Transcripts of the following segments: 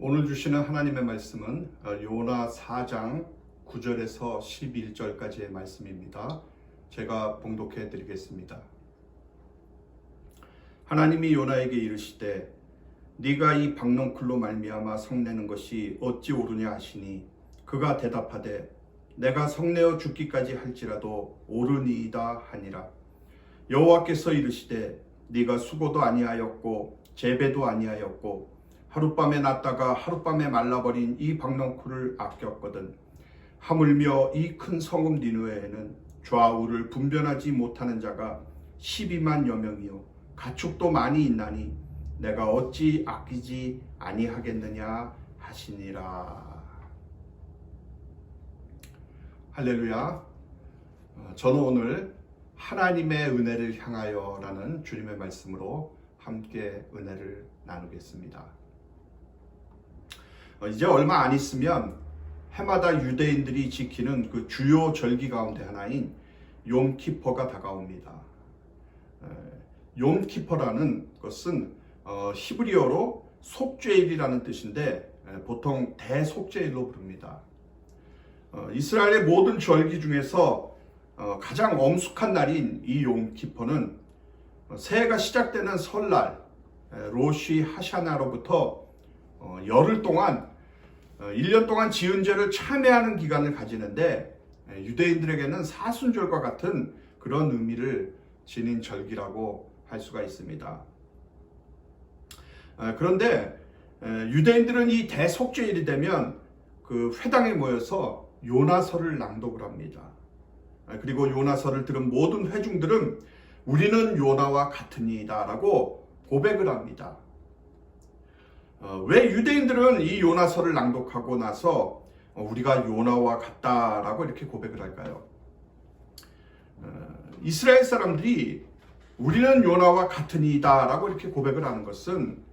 오늘 주시는 하나님의 말씀은 요나 4장 9절에서 11절까지의 말씀입니다. 제가 봉독해 드리겠습니다. 하나님이 요나에게 이르시되 네가 이 박넝쿨로 말미암아 성내는 것이 어찌 옳으냐 하시니 그가 대답하되 내가 성내어 죽기까지 할지라도 옳으니이다 하니라. 여호와께서 이르시되 네가 수고도 아니하였고 재배도 아니하였고 하룻밤에 났다가 하룻밤에 말라버린 이 박넝쿨을 아꼈거든. 하물며 이 큰 성읍 니느웨에는 좌우를 분별하지 못하는 자가 12만여 명이요 가축도 많이 있나니 내가 어찌 아끼지 아니하겠느냐 하시니라. 할렐루야. 저는 오늘 하나님의 은혜를 향하여 라는 주님의 말씀으로 함께 은혜를 나누겠습니다. 이제 얼마 안 있으면 해마다 유대인들이 지키는 그 주요 절기 가운데 하나인 욤키퍼가 다가옵니다. 욤키퍼라는 것은 히브리어로 속죄일이라는 뜻인데 보통 대속죄일로 부릅니다. 이스라엘의 모든 절기 중에서 가장 엄숙한 날인 이 욤키퍼는 새해가 시작되는 설날 로시 하샤나로부터 열흘 동안 1년 동안 지은 죄를 참회하는 기간을 가지는데 유대인들에게는 사순절과 같은 그런 의미를 지닌 절기라고 할 수가 있습니다. 그런데 유대인들은 이 대속죄일이 되면 그 회당에 모여서 요나서를 낭독을 합니다. 그리고 요나서를 들은 모든 회중들은 우리는 요나와 같으니이다 라고 고백을 합니다. 왜 유대인들은 이 요나서를 낭독하고 나서 우리가 요나와 같다라고 이렇게 고백을 할까요? 이스라엘 사람들이 우리는 요나와 같으니이다 라고 이렇게 고백을 하는 것은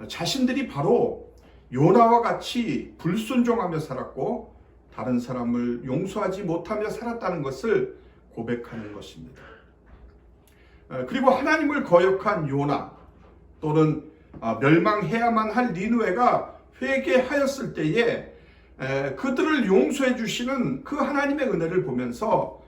자신들이 바로 요나와 같이 불순종하며 살았고 다른 사람을 용서하지 못하며 살았다는 것을 고백하는 것입니다. 그리고 하나님을 거역한 요나 또는 멸망해야만 할 니느웨가 회개하였을 때에 그들을 용서해 주시는 그 하나님의 은혜를 보면서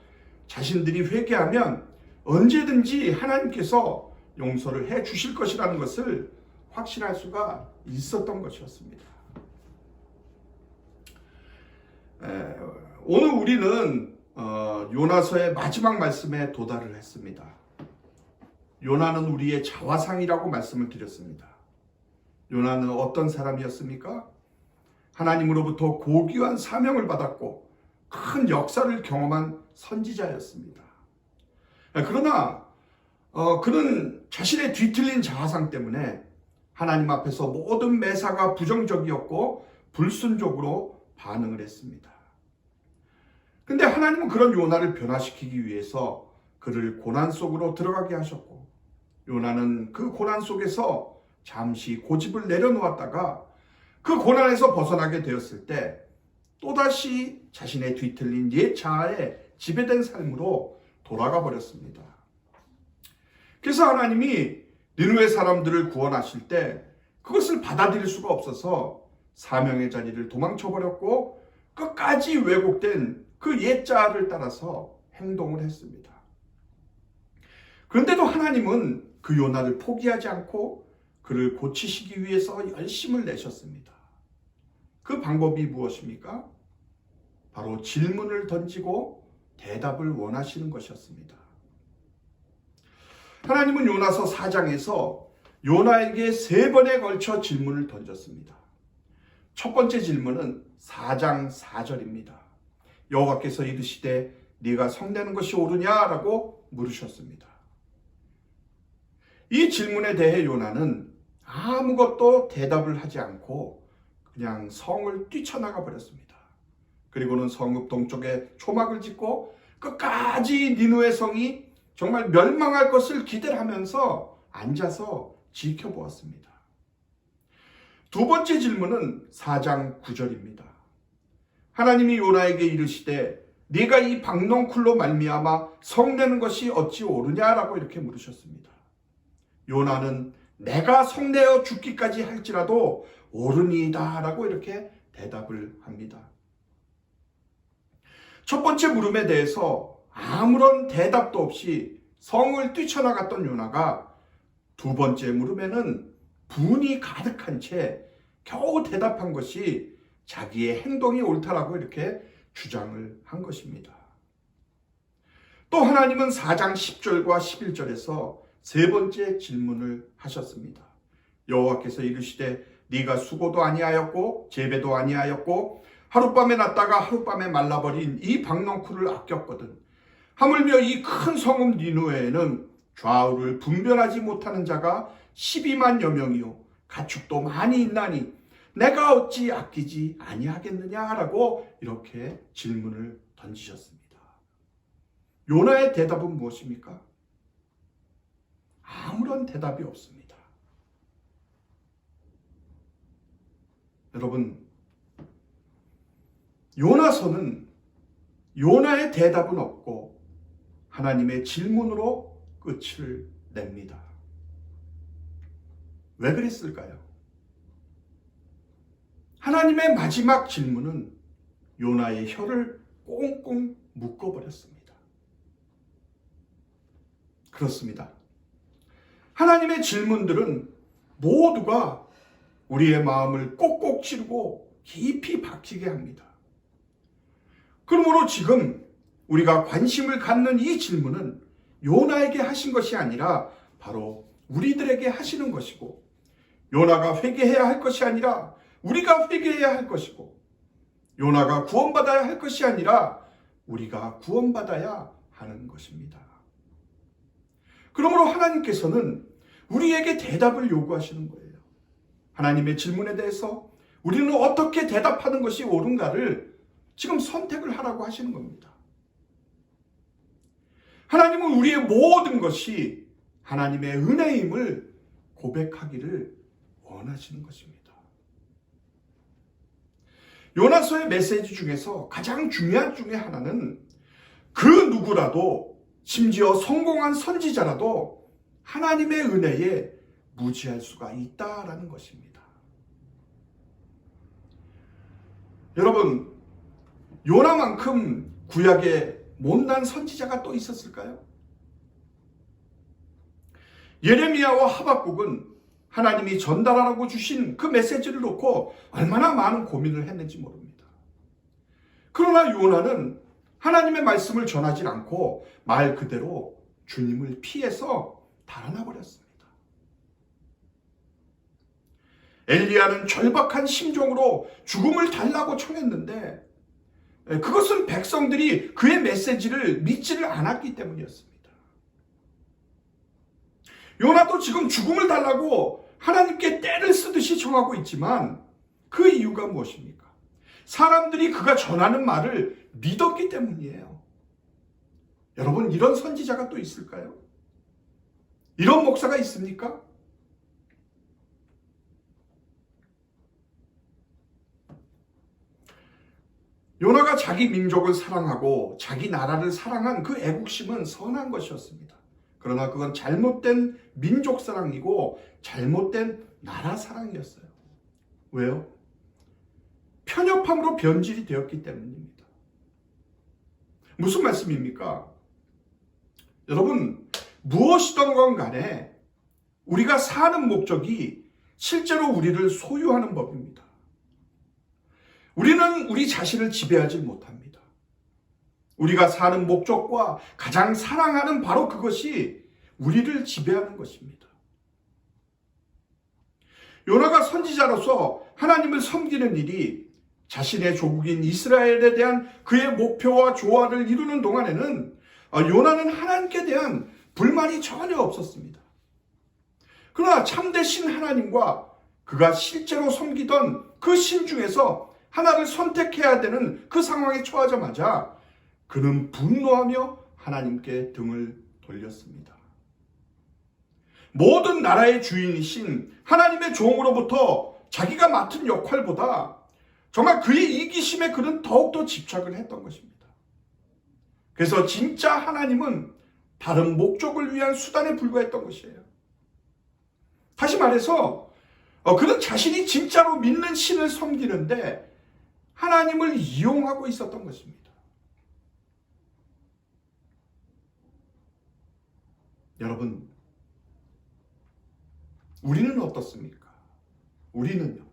자신들이 회개하면 언제든지 하나님께서 용서를 해 주실 것이라는 것을 확신할 수가 있었던 것이었습니다. 오늘 우리는 요나서의 마지막 말씀에 도달을 했습니다. 요나는 우리의 자화상이라고 말씀을 드렸습니다. 요나는 어떤 사람이었습니까? 하나님으로부터 고귀한 사명을 받았고 큰 역사를 경험한 선지자였습니다. 그러나 그는 자신의 뒤틀린 자화상 때문에 하나님 앞에서 모든 매사가 부정적이었고 불순종으로 반응을 했습니다. 근데 하나님은 그런 요나를 변화시키기 위해서 그를 고난 속으로 들어가게 하셨고 요나는 그 고난 속에서 잠시 고집을 내려놓았다가 그 고난에서 벗어나게 되었을 때 또다시 자신의 뒤틀린 옛 자아에 지배된 삶으로 돌아가 버렸습니다. 그래서 하나님이 니느웨 사람들을 구원하실 때 그것을 받아들일 수가 없어서 사명의 자리를 도망쳐 버렸고 끝까지 왜곡된 그 옛 자아를 따라서 행동을 했습니다. 그런데도 하나님은 그 요나를 포기하지 않고 그를 고치시기 위해서 열심을 내셨습니다. 그 방법이 무엇입니까? 바로 질문을 던지고 대답을 원하시는 것이었습니다. 하나님은 요나서 4장에서 요나에게 3번에 걸쳐 질문을 던졌습니다. 첫 번째 질문은 4장 4절입니다. 여호와께서 이르시되 네가 성내는 것이 옳으냐라고 물으셨습니다. 이 질문에 대해 요나는 아무것도 대답을 하지 않고 그냥 성을 뛰쳐나가 버렸습니다. 그리고는 성읍 동쪽에 초막을 짓고 끝까지 니느웨 성이 정말 멸망할 것을 기대를 하면서 앉아서 지켜보았습니다. 두 번째 질문은 4장 9절입니다. 하나님이 요나에게 이르시되 네가 이 박넝쿨로 말미암아 성내는 것이 어찌 옳으냐라고 이렇게 물으셨습니다. 요나는 내가 성내어 죽기까지 할지라도 옳으니이다 라고 이렇게 대답을 합니다. 첫 번째 물음에 대해서 아무런 대답도 없이 성을 뛰쳐나갔던 요나가 두 번째 물음에는 분이 가득한 채 겨우 대답한 것이 자기의 행동이 옳다라고 이렇게 주장을 한 것입니다. 또 하나님은 4장 10절과 11절에서 세 번째 질문을 하셨습니다. 여호와께서 이르시되 네가 수고도 아니하였고 재배도 아니하였고 하룻밤에 났다가 하룻밤에 말라버린 이 박넝쿨을 아꼈거든. 하물며 이 큰 성읍 니느웨에는 좌우를 분별하지 못하는 자가 12만여 명이요 가축도 많이 있나니 내가 어찌 아끼지 아니하겠느냐라고 이렇게 질문을 던지셨습니다. 요나의 대답은 무엇입니까? 아무런 대답이 없습니다. 여러분, 요나서는 요나의 대답은 없고 하나님의 질문으로 끝을 냅니다. 왜 그랬을까요? 하나님의 마지막 질문은 요나의 혀를 꽁꽁 묶어버렸습니다. 그렇습니다. 하나님의 질문들은 모두가 우리의 마음을 꼭꼭 찌르고 깊이 박히게 합니다. 그러므로 지금 우리가 관심을 갖는 이 질문은 요나에게 하신 것이 아니라 바로 우리들에게 하시는 것이고, 요나가 회개해야 할 것이 아니라 우리가 회개해야 할 것이고, 요나가 구원받아야 할 것이 아니라 우리가 구원받아야 하는 것입니다. 그러므로 하나님께서는 우리에게 대답을 요구하시는 거예요. 하나님의 질문에 대해서 우리는 어떻게 대답하는 것이 옳은가를 지금 선택을 하라고 하시는 겁니다. 하나님은 우리의 모든 것이 하나님의 은혜임을 고백하기를 원하시는 것입니다. 요나서의 메시지 중에서 가장 중요한 중에 하나는 그 누구라도, 심지어 성공한 선지자라도 하나님의 은혜에 무지할 수가 있다라는 것입니다. 여러분, 요나만큼 구약에 못난 선지자가 또 있었을까요? 예레미야와 하박국은 하나님이 전달하라고 주신 그 메시지를 놓고 얼마나 많은 고민을 했는지 모릅니다. 그러나 요나는 하나님의 말씀을 전하지 않고 말 그대로 주님을 피해서 달아나 버렸습니다. 엘리야는 절박한 심정으로 죽음을 달라고 청했는데 그것은 백성들이 그의 메시지를 믿지를 않았기 때문이었습니다. 요나도 지금 죽음을 달라고 하나님께 떼를 쓰듯이 청하고 있지만 그 이유가 무엇입니까? 사람들이 그가 전하는 말을 믿었기 때문이에요. 여러분, 이런 선지자가 또 있을까요? 이런 목사가 있습니까? 요나가 자기 민족을 사랑하고 자기 나라를 사랑한 그 애국심은 선한 것이었습니다. 그러나 그건 잘못된 민족 사랑이고 잘못된 나라 사랑이었어요. 왜요? 편협함으로 변질이 되었기 때문입니다. 무슨 말씀입니까? 여러분, 무엇이든 간에 우리가 사는 목적이 실제로 우리를 소유하는 법입니다. 우리는 우리 자신을 지배하지 못합니다. 우리가 사는 목적과 가장 사랑하는 바로 그것이 우리를 지배하는 것입니다. 요나가 선지자로서 하나님을 섬기는 일이 자신의 조국인 이스라엘에 대한 그의 목표와 조화를 이루는 동안에는 요나는 하나님께 대한 불만이 전혀 없었습니다. 그러나 참되신 하나님과 그가 실제로 섬기던 그 신 중에서 하나를 선택해야 되는 그 상황에 처하자마자 그는 분노하며 하나님께 등을 돌렸습니다. 모든 나라의 주인이신 하나님의 종으로부터 자기가 맡은 역할보다 정말 그의 이기심에 그는 더욱더 집착을 했던 것입니다. 그래서 진짜 하나님은 다른 목적을 위한 수단에 불과했던 것이에요. 다시 말해서 그는 자신이 진짜로 믿는 신을 섬기는데 하나님을 이용하고 있었던 것입니다. 여러분, 우리는 어떻습니까? 우리는요,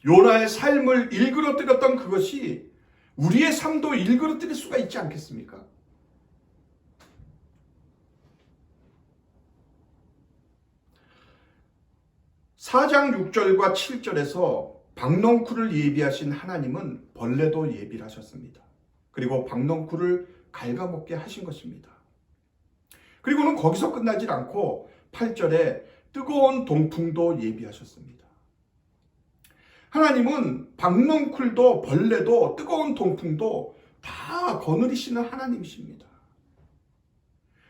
요나의 삶을 일그러뜨렸던 그것이 우리의 삶도 일그러뜨릴 수가 있지 않겠습니까? (4장 6절과 7절에서) 박넝쿨을 예비하신 하나님은 벌레도 예비를 하셨습니다. 그리고 박넝쿨을 갉아먹게 하신 것입니다. 그리고는 거기서 끝나질 않고 8절에 뜨거운 동풍도 예비하셨습니다. 하나님은 박넝쿨도 벌레도 뜨거운 동풍도 다 거느리시는 하나님이십니다.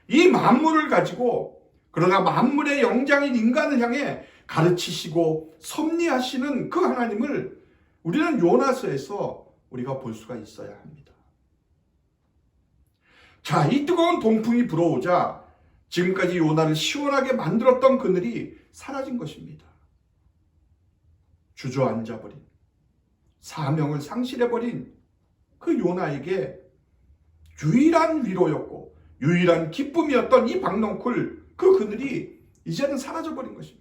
이 만물을 가지고, 그러나 만물의 영장인 인간을 향해 가르치시고 섭리하시는 그 하나님을 우리는 요나서에서 우리가 볼 수가 있어야 합니다. 자, 이 뜨거운 동풍이 불어오자 지금까지 요나를 시원하게 만들었던 그늘이 사라진 것입니다. 주저앉아버린, 사명을 상실해버린 그 요나에게 유일한 위로였고 유일한 기쁨이었던 이 박넝쿨, 그 그늘이 이제는 사라져버린 것입니다.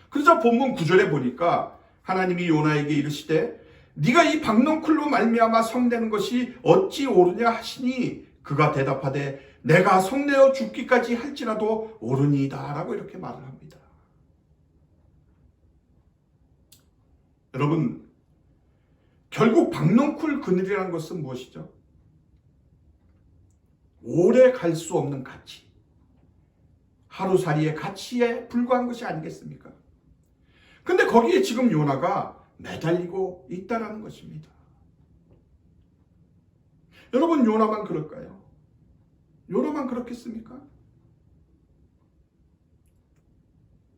그러자 본문 9절에 보니까 하나님이 요나에게 이르시되 네가 이 박넝쿨로 말미암아 성내는 것이 어찌 옳으냐 하시니 그가 대답하되 내가 성내어 죽기까지 할지라도 옳으니이다 라고 이렇게 말을 합니다. 여러분, 결국 박넝쿨 그늘이라는 것은 무엇이죠? 오래 갈 수 없는 가치, 하루살이의 가치에 불과한 것이 아니겠습니까? 근데 거기에 지금 요나가 매달리고 있다는 것입니다. 여러분, 요나만 그럴까요? 요나만 그렇겠습니까?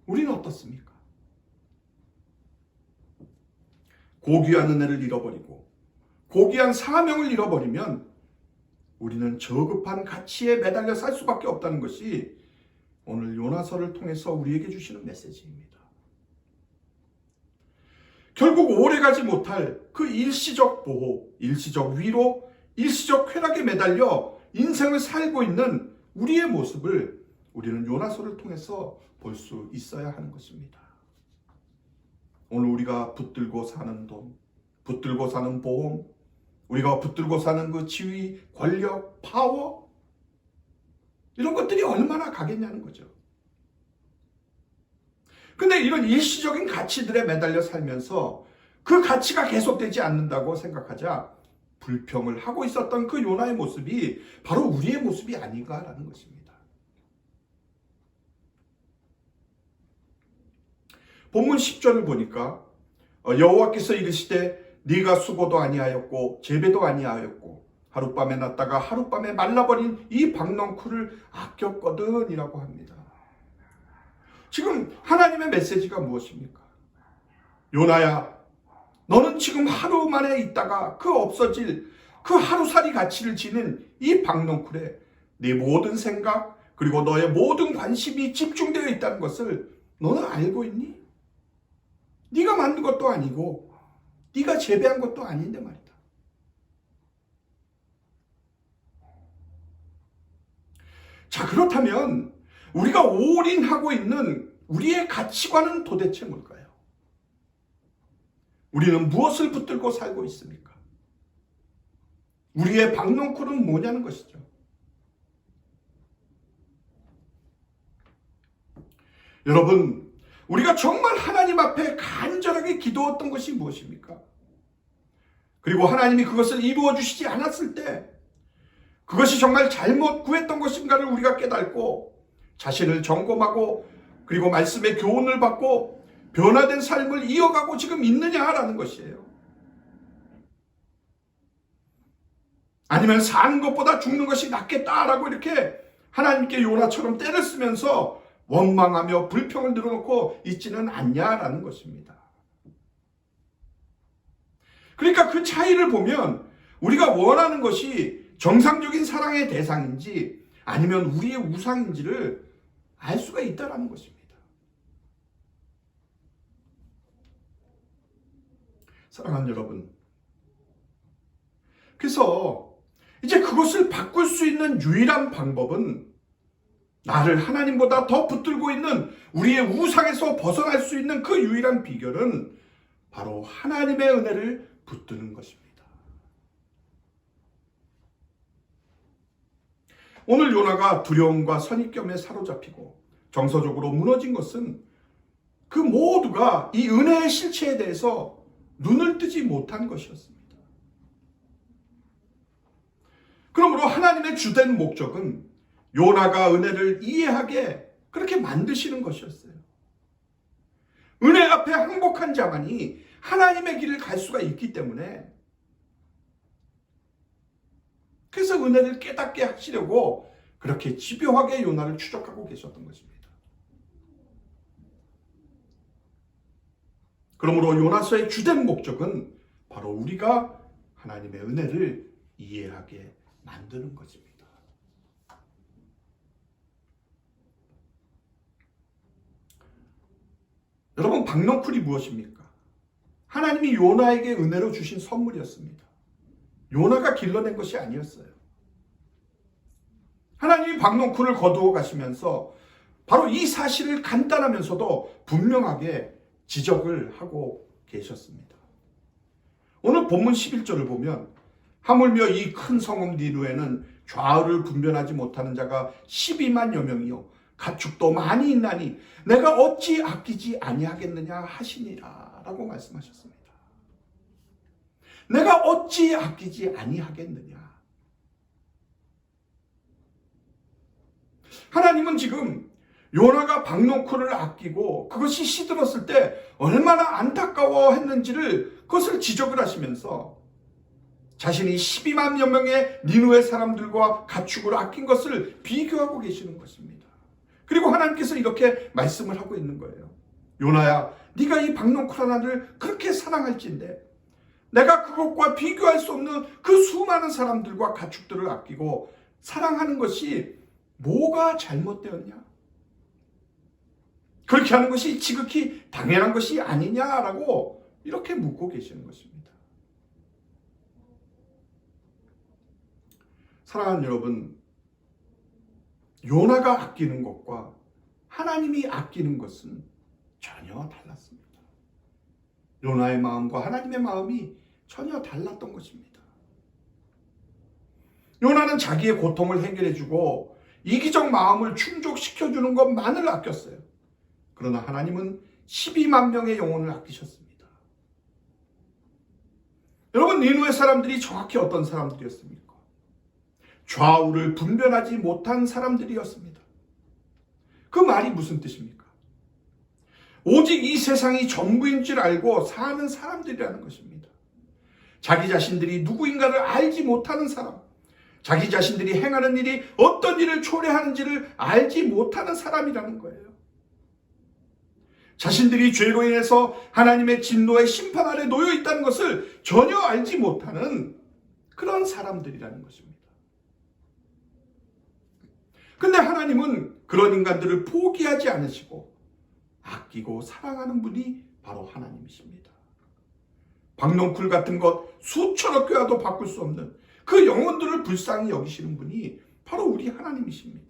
우리는 어떻습니까? 고귀한 은혜를 잃어버리고 고귀한 사명을 잃어버리면 우리는 저급한 가치에 매달려 살 수밖에 없다는 것이 오늘 요나서를 통해서 우리에게 주시는 메시지입니다. 결국 오래가지 못할 그 일시적 보호, 일시적 위로, 일시적 쾌락에 매달려 인생을 살고 있는 우리의 모습을 우리는 요나서를 통해서 볼 수 있어야 하는 것입니다. 오늘 우리가 붙들고 사는 돈, 붙들고 사는 보험, 우리가 붙들고 사는 그 지위, 권력, 파워, 이런 것들이 얼마나 가겠냐는 거죠. 근데 이런 일시적인 가치들에 매달려 살면서 그 가치가 계속되지 않는다고 생각하자 불평을 하고 있었던 그 요나의 모습이 바로 우리의 모습이 아닌가라는 것입니다. 본문 10절을 보니까 여호와께서 이르시되 네가 수고도 아니하였고 재배도 아니하였고 하룻밤에 났다가 하룻밤에 말라버린 이 박넝쿨을 아꼈거든 이라고 합니다. 지금 하나님의 메시지가 무엇입니까? 요나야, 너는 지금 하루 만에 있다가 그 없어질 그 하루살이 가치를 지닌 이 박넝쿨에 네 모든 생각 그리고 너의 모든 관심이 집중되어 있다는 것을 너는 알고 있니? 네가 만든 것도 아니고 네가 재배한 것도 아닌데 말이다. 자, 그렇다면 우리가 올인하고 있는 우리의 가치관은 도대체 뭘까요? 우리는 무엇을 붙들고 살고 있습니까? 우리의 박넝쿨은 뭐냐는 것이죠. 여러분, 우리가 정말 하나님 앞에 간절하게 기도했던 것이 무엇입니까? 그리고 하나님이 그것을 이루어 주시지 않았을 때 그것이 정말 잘못 구했던 것인가를 우리가 깨닫고 자신을 점검하고 그리고 말씀의 교훈을 받고 변화된 삶을 이어가고 지금 있느냐라는 것이에요. 아니면 사는 것보다 죽는 것이 낫겠다라고 이렇게 하나님께 요나처럼 때를 쓰면서 원망하며 불평을 늘어놓고 있지는 않냐라는 것입니다. 그러니까 그 차이를 보면 우리가 원하는 것이 정상적인 사랑의 대상인지 아니면 우리의 우상인지를 알 수가 있다는 것입니다. 사랑하는 여러분, 그래서 이제 그것을 바꿀 수 있는 유일한 방법은 나를 하나님보다 더 붙들고 있는 우리의 우상에서 벗어날 수 있는 그 유일한 비결은 바로 하나님의 은혜를 붙드는 것입니다. 오늘 요나가 두려움과 선입견에 사로잡히고 정서적으로 무너진 것은 그 모두가 이 은혜의 실체에 대해서 눈을 뜨지 못한 것이었습니다. 그러므로 하나님의 주된 목적은 요나가 은혜를 이해하게 그렇게 만드시는 것이었어요. 은혜 앞에 항복한 자만이 하나님의 길을 갈 수가 있기 때문에, 그래서 은혜를 깨닫게 하시려고 그렇게 집요하게 요나를 추적하고 계셨던 것입니다. 그러므로 요나서의 주된 목적은 바로 우리가 하나님의 은혜를 이해하게 만드는 것입니다. 여러분, 박넝쿨이 무엇입니까? 하나님이 요나에게 은혜로 주신 선물이었습니다. 요나가 길러낸 것이 아니었어요. 하나님이 박넝쿨을 거두어 가시면서 바로 이 사실을 간단하면서도 분명하게 지적을 하고 계셨습니다. 오늘 본문 11절을 보면 하물며 이 큰 성읍 니누에는 좌우를 분별하지 못하는 자가 12만여 명이요 가축도 많이 있나니 내가 어찌 아끼지 아니하겠느냐 하시니라 라고 말씀하셨습니다. 내가 어찌 아끼지 아니하겠느냐. 하나님은 지금 요나가 박넝쿨을 아끼고 그것이 시들었을 때 얼마나 안타까워했는지를 그것을 지적을 하시면서 자신이 12만여 명의 니누의 사람들과 가축을 아낀 것을 비교하고 계시는 것입니다. 그리고 하나님께서 이렇게 말씀을 하고 있는 거예요. 요나야, 네가 이 박넝쿨 하나를 그렇게 사랑할진데 내가 그것과 비교할 수 없는 그 수많은 사람들과 가축들을 아끼고 사랑하는 것이 뭐가 잘못되었냐? 그렇게 하는 것이 지극히 당연한 것이 아니냐라고 이렇게 묻고 계시는 것입니다. 사랑하는 여러분, 요나가 아끼는 것과 하나님이 아끼는 것은 전혀 달랐습니다. 요나의 마음과 하나님의 마음이 전혀 달랐던 것입니다. 요나는 자기의 고통을 해결해주고 이기적 마음을 충족시켜주는 것만을 아꼈어요. 그러나 하나님은 12만 명의 영혼을 아끼셨습니다. 여러분, 니누의 사람들이 정확히 어떤 사람들이었습니까? 좌우를 분별하지 못한 사람들이었습니다. 그 말이 무슨 뜻입니까? 오직 이 세상이 전부인 줄 알고 사는 사람들이라는 것입니다. 자기 자신들이 누구인가를 알지 못하는 사람, 자기 자신들이 행하는 일이 어떤 일을 초래하는지를 알지 못하는 사람이라는 거예요. 자신들이 죄로 인해서 하나님의 진노의 심판 아래 놓여 있다는 것을 전혀 알지 못하는 그런 사람들이라는 것입니다. 근데 하나님은 그런 인간들을 포기하지 않으시고 아끼고 사랑하는 분이 바로 하나님이십니다. 박넝쿨 같은 것 수천억 개와도 바꿀 수 없는 그 영혼들을 불쌍히 여기시는 분이 바로 우리 하나님이십니다.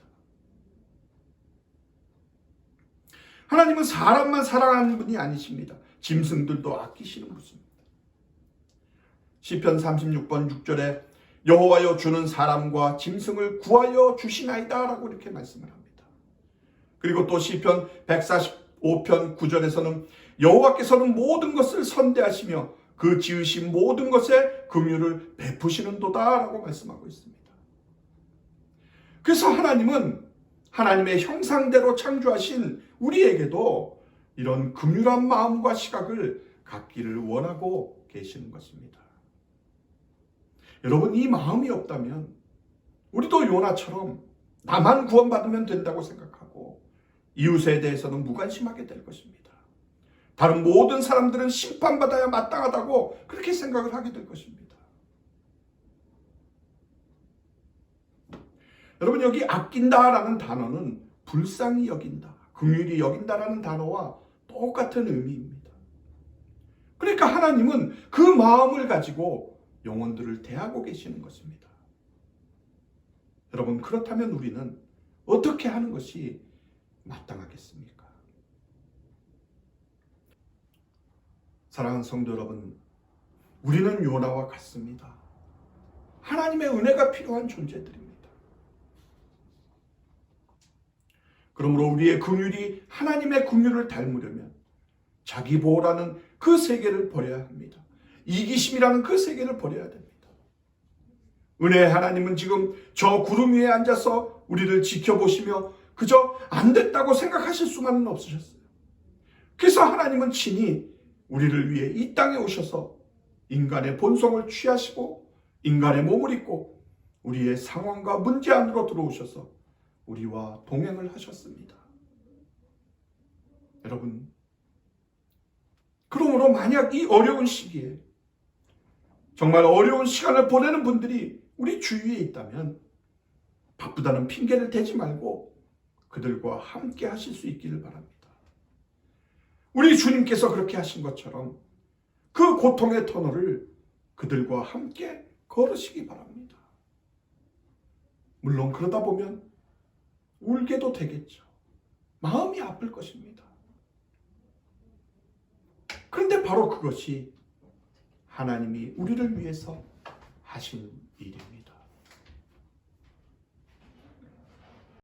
하나님은 사람만 사랑하는 분이 아니십니다. 짐승들도 아끼시는 분입니다. 시편 36번 6절에 여호와여 주는 사람과 짐승을 구하여 주시나이다 라고 이렇게 말씀을 합니다. 그리고 또 시편 145편 9절에서는 여호와께서는 모든 것을 선대하시며 그 지으신 모든 것에 긍휼을 베푸시는도다 라고 말씀하고 있습니다. 그래서 하나님은 하나님의 형상대로 창조하신 우리에게도 이런 긍휼한 마음과 시각을 갖기를 원하고 계시는 것입니다. 여러분, 이 마음이 없다면 우리도 요나처럼 나만 구원받으면 된다고 생각하고 이웃에 대해서는 무관심하게 될 것입니다. 다른 모든 사람들은 심판받아야 마땅하다고 그렇게 생각을 하게 될 것입니다. 여러분, 여기 아낀다라는 단어는 불쌍히 여긴다, 긍휼히 여긴다라는 단어와 똑같은 의미입니다. 그러니까 하나님은 그 마음을 가지고 영혼들을 대하고 계시는 것입니다. 여러분, 그렇다면 우리는 어떻게 하는 것이 마땅하겠습니까? 사랑하는 성도 여러분, 우리는 요나와 같습니다. 하나님의 은혜가 필요한 존재들입니다. 그러므로 우리의 긍휼이 하나님의 긍휼을 닮으려면 자기 보호라는 그 세계를 버려야 합니다. 이기심이라는 그 세계를 버려야 됩니다. 은혜의 하나님은 지금 저 구름 위에 앉아서 우리를 지켜보시며 그저 안 됐다고 생각하실 수만은 없으셨어요. 그래서 하나님은 친히 우리를 위해 이 땅에 오셔서 인간의 본성을 취하시고 인간의 몸을 입고 우리의 상황과 문제 안으로 들어오셔서 우리와 동행을 하셨습니다. 여러분, 그러므로 만약 이 어려운 시기에 정말 어려운 시간을 보내는 분들이 우리 주위에 있다면 바쁘다는 핑계를 대지 말고 그들과 함께 하실 수 있기를 바랍니다. 우리 주님께서 그렇게 하신 것처럼 그 고통의 터널을 그들과 함께 걸으시기 바랍니다. 물론 그러다 보면 울게도 되겠죠. 마음이 아플 것입니다. 그런데 바로 그것이 하나님이 우리를 위해서 하신 일입니다.